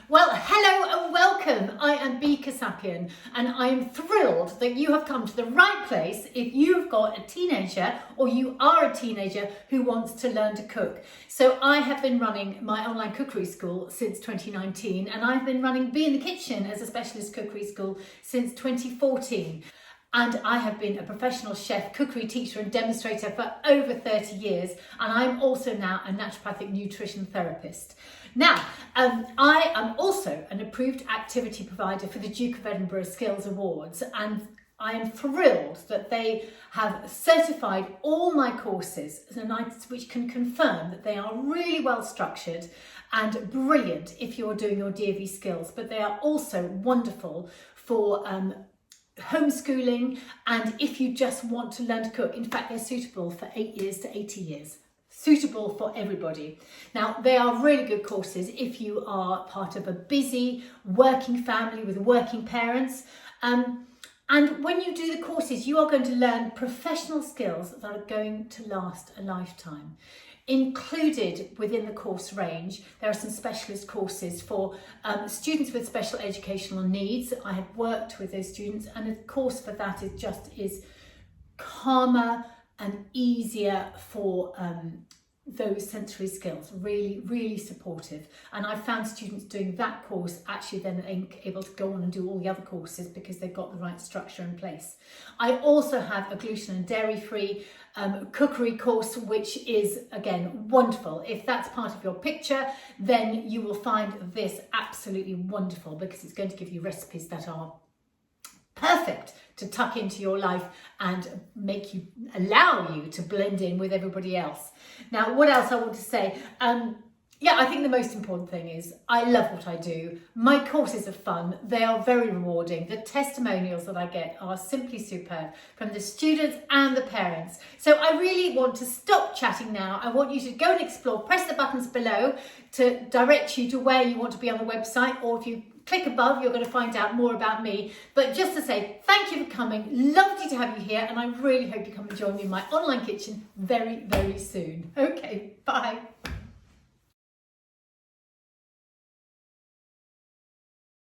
Well, hello and welcome. I am Be Kassapian and I am thrilled that you have come to the right place if you've got a teenager or you are a teenager who wants to learn to cook. So I have been running my online cookery school since 2019 and I've been running Be in the Kitchen as a specialist cookery school since 2014. And I have been a professional chef, cookery teacher and demonstrator for over 30 years. And I'm also now a naturopathic nutrition therapist. Now, I am also an approved activity provider for the Duke of Edinburgh Skills Awards. And I am thrilled that they have certified all my courses, which can confirm that they are really well structured and brilliant if you're doing your DOV skills. But they are also wonderful for homeschooling, and if you just want to learn to cook. In fact, they're suitable for 8 years to 80 years. Suitable for everybody. Now, they are really good courses if you are part of a busy working family with working parents. And when you do the courses, you are going to learn professional skills that are going to last a lifetime. Included within the course range, there are some specialist courses for students with special educational needs. I have worked with those students, and the course for that is calmer and easier for those sensory skills, really supportive. And I've found students doing that course actually then able to go on and do all the other courses because they've got the right structure in place. I also have a gluten and dairy free cookery course, which is again wonderful. If that's part of your picture, then you will find this absolutely wonderful because it's going to give you recipes that are perfect to tuck into your life and allow you to blend in with everybody else. Now, what else I want to say? I think the most important thing is I love what I do. My courses are fun. They are very rewarding. The testimonials that I get are simply superb from the students and the parents. So I really want to stop chatting now. I want you to go and explore. Press the buttons below to direct you to where you want to be on the website, or if you click above, you're going to find out more about me. But just to say, thank you for coming. Lovely to have you here. And I really hope you come and join me in my online kitchen very, very soon. Okay, bye.